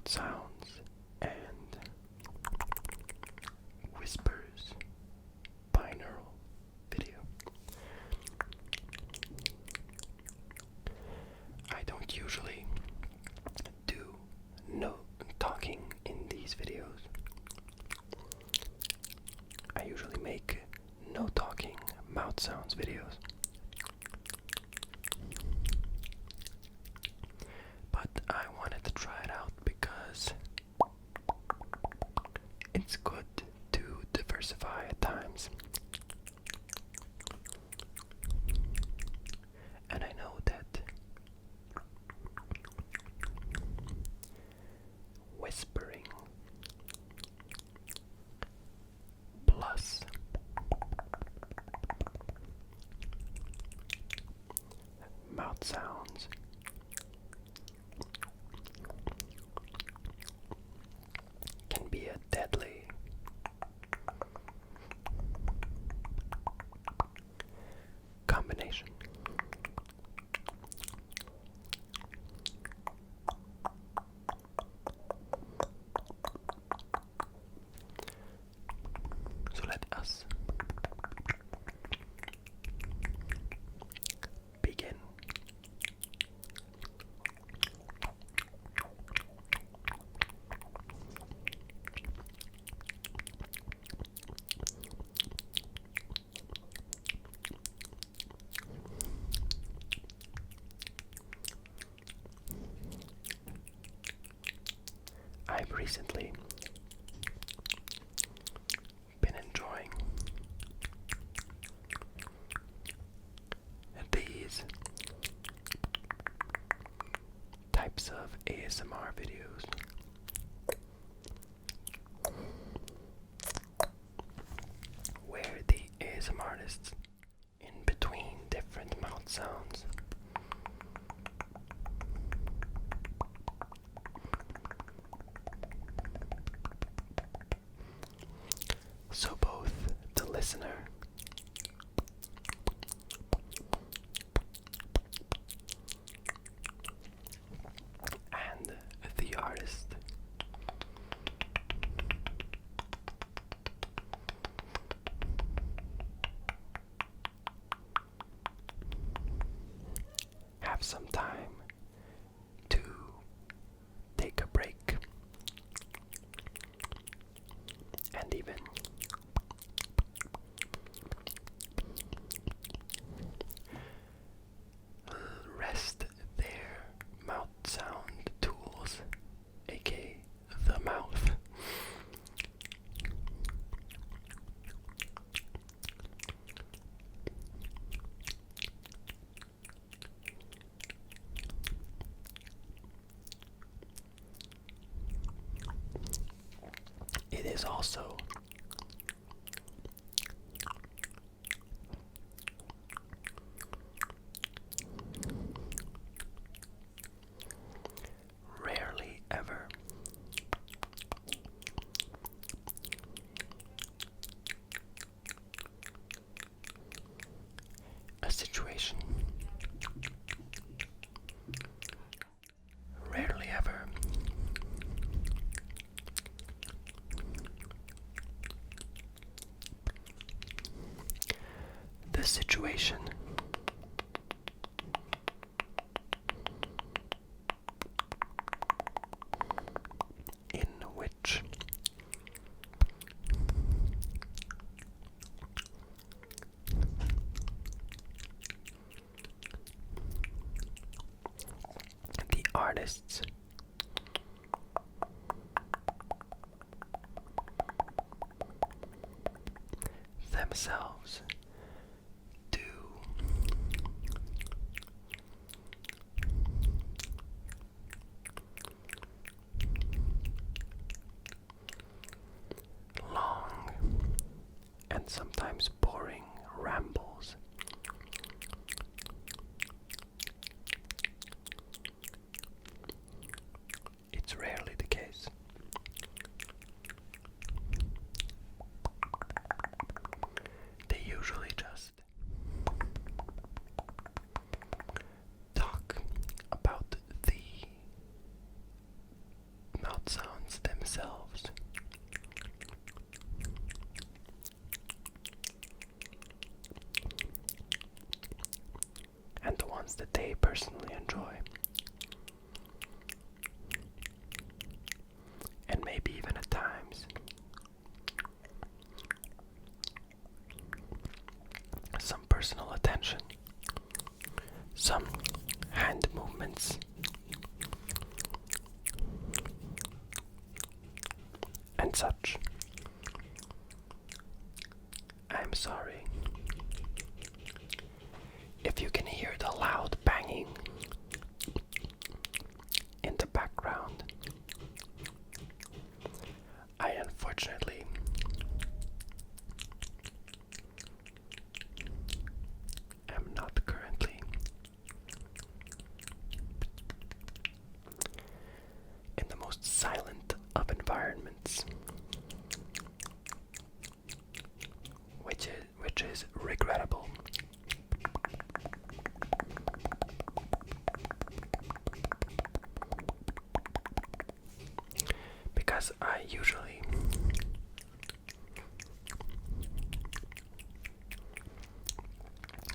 sounds and whispers binaural video. I don't usually do no talking in these videos. I usually make no talking mouth sounds videos. But I wanted to try it out because it's good to diversify at times. And I know that whispering plus mouth sounds can be a deadly combination. So let us begin. I've recently been enjoying these types of ASMR videos where the ASMR artists, in between different mouth sounds, so both the listener and the artist have some time to take a break and even rest their mouth sound tools, aka the mouth. It is also rarely ever a situation, rarely ever the situation in which the artists themselves do long and sometimes boring rambles. It's rarely the case. They usually just talk about the mouth such. I'm sorry. If you can hear the loud banging in the background, I unfortunately am not currently in the most silent of environments, which is regrettable. Because I usually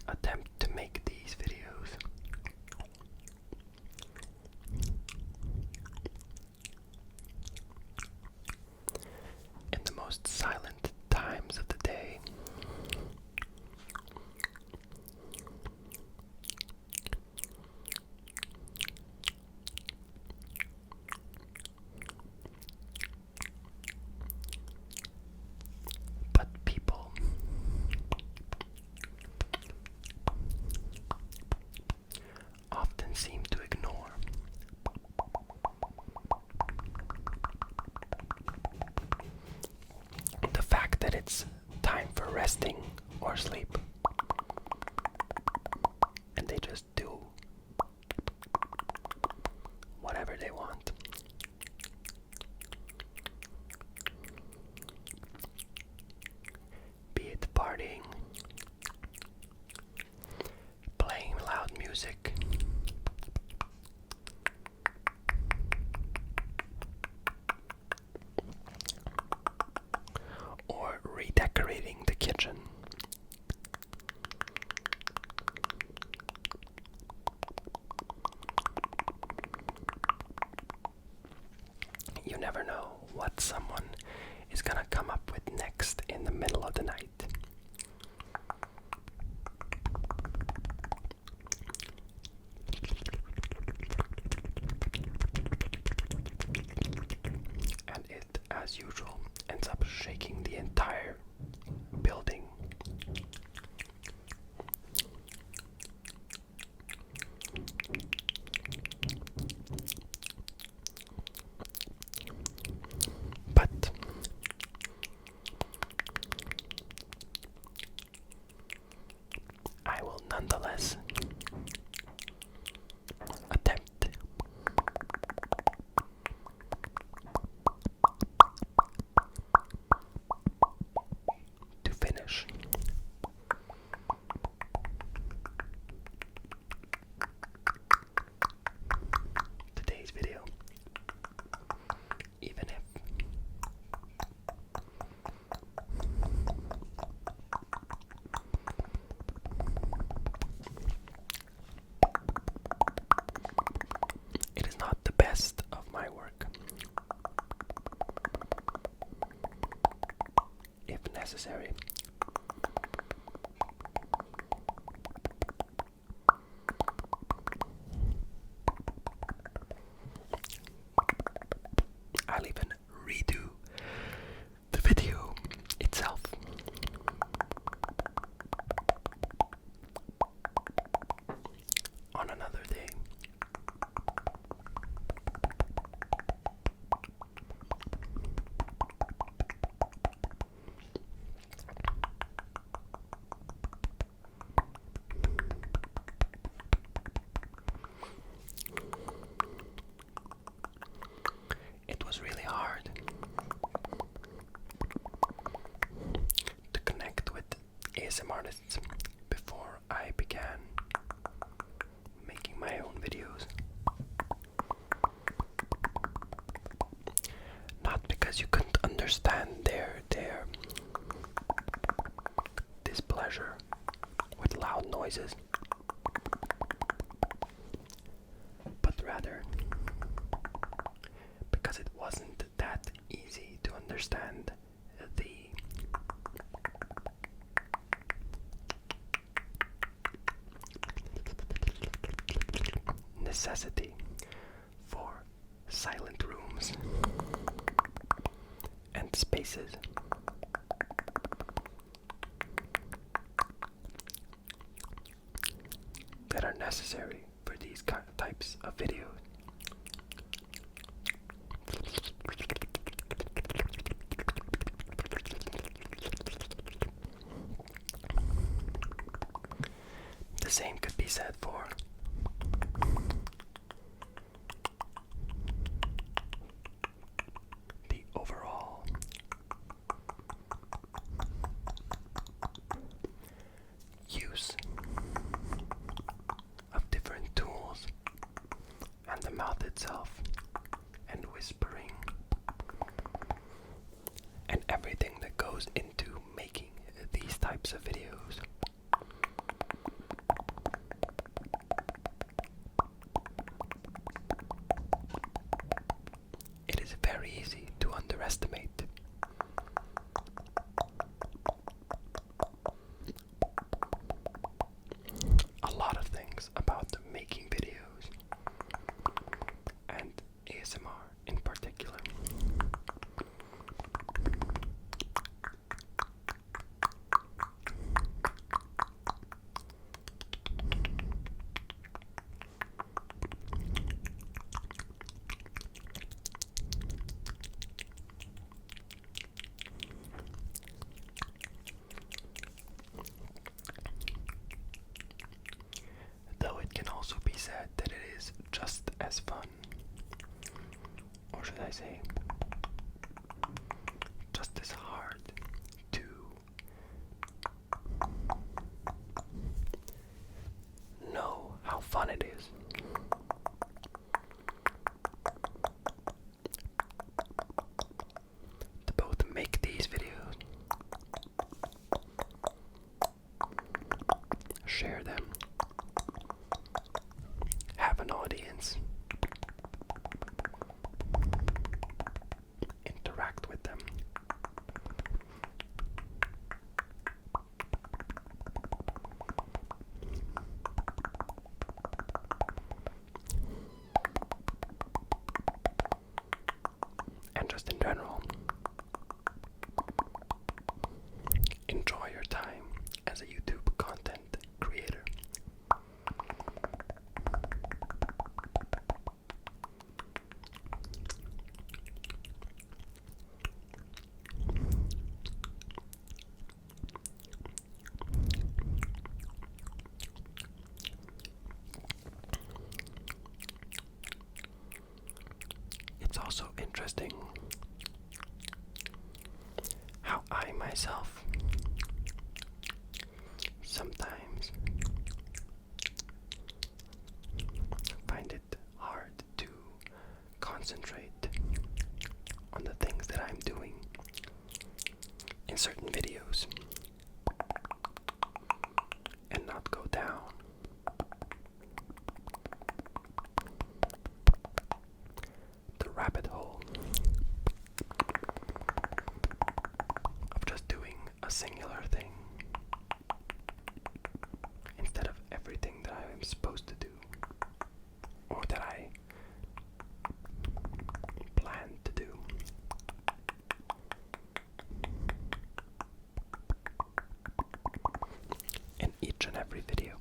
attempt to make these videos in the most silent times of the day. But people often seem to ignore the fact that it's time for resting or sleep, and they just do whatever they want. Be it partying, playing loud music, or redecorating the kitchen. You never know what someone is gonna come up with next in the middle of the night. And it, as usual, ends up shaking the entire building. But I will nonetheless attempt to finish today's video, even if it is not the best of my work. If necessary, I'll even redo the video itself. On another day. It was really hard to connect with ASMR artists before I began making my own videos. Not because you couldn't understand their displeasure with loud noises, but rather because it wasn't that easy to understand the necessity for silent rooms and and spaces. That are necessary for these types of videos. The same could be said for the overall use of different tools and the mouth itself and whispering and everything that goes into making these types of videos. It is very easy to underestimate. A lot of things about making videos and ASMR in particular. Though it can also be said that it is just as fun, or should I say, just as hard to know how fun it is. To both make these videos, share them, have an audience, interact with them, and just in general, enjoy your time as a YouTube content creator. It's also interesting how I myself sometimes find it hard to concentrate on the things that I'm doing in certain videos and not go down the rabbit hole of just doing a singular thing instead of everything that I am supposed to do or that I plan to do. In each and every video.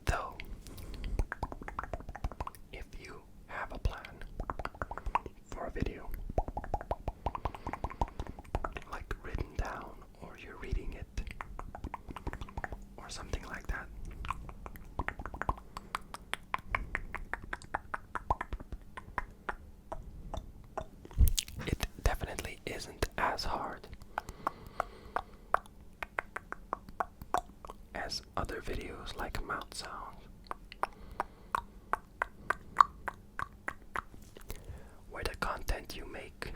Though, if you have a plan for a video, like written down, or you're reading it, or something like that, it definitely isn't as hard as other videos like mouth sounds, where the content you make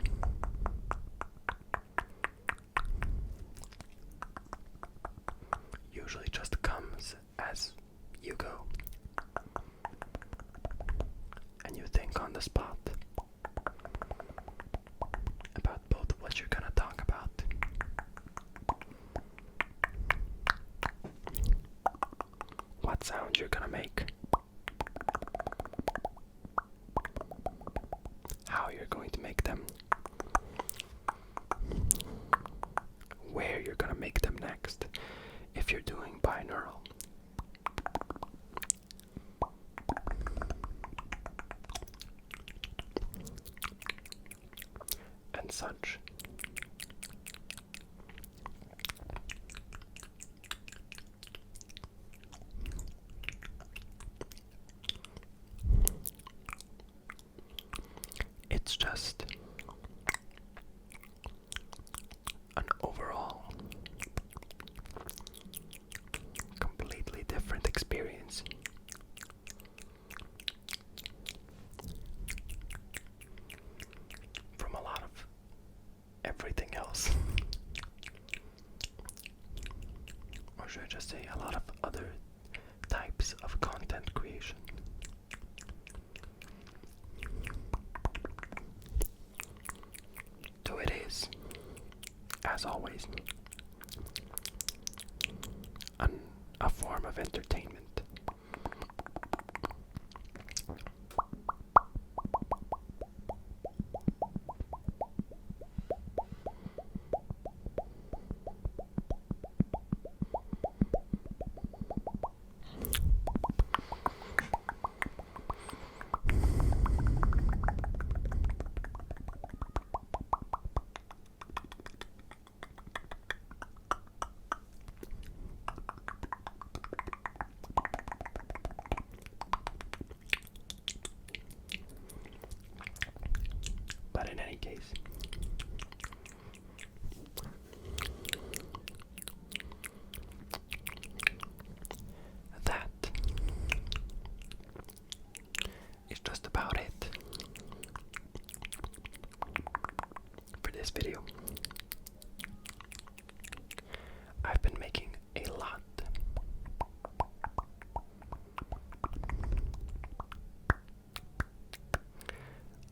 usually just comes as you go, and you think on the spot. going to make them, where you're going to make them next, if you're doing binaural. And such. It's just an overall completely different experience. From a lot of everything else. Or should I just say a lot of other types of content creation. So it is, as always, a form of entertainment. But in any case, that is just about it for this video. I've been making a lot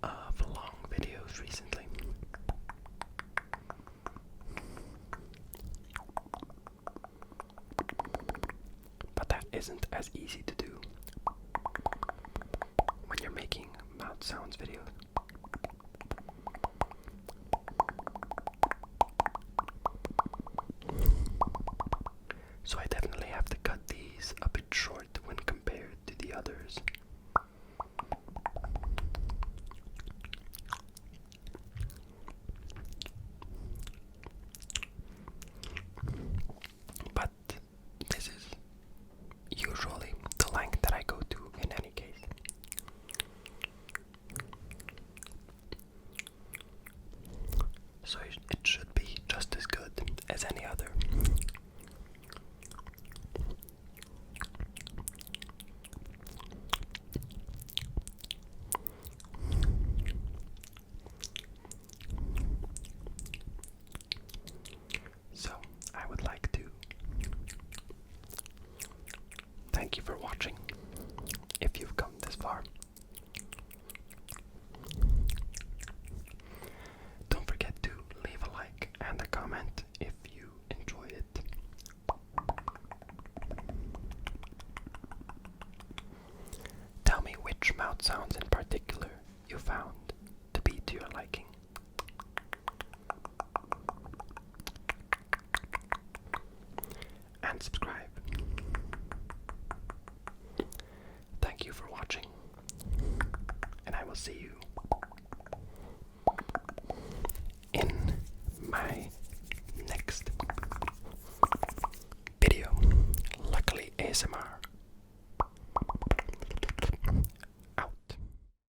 of long videos recently. But that isn't as easy to do when you're making mouth sounds videos. So I definitely have to cut these a bit short when compared to the others. But this is usually the length that I go to in any case. So it should be just as good as any other. So I would like to thank you for watching, if you've come this far. Don't forget to leave a like and a comment if you enjoyed it. Tell me which mouth sounds in particular you found to be to your liking. And subscribe. Thank you for watching, and I will see you in my next video. Luckily ASMR.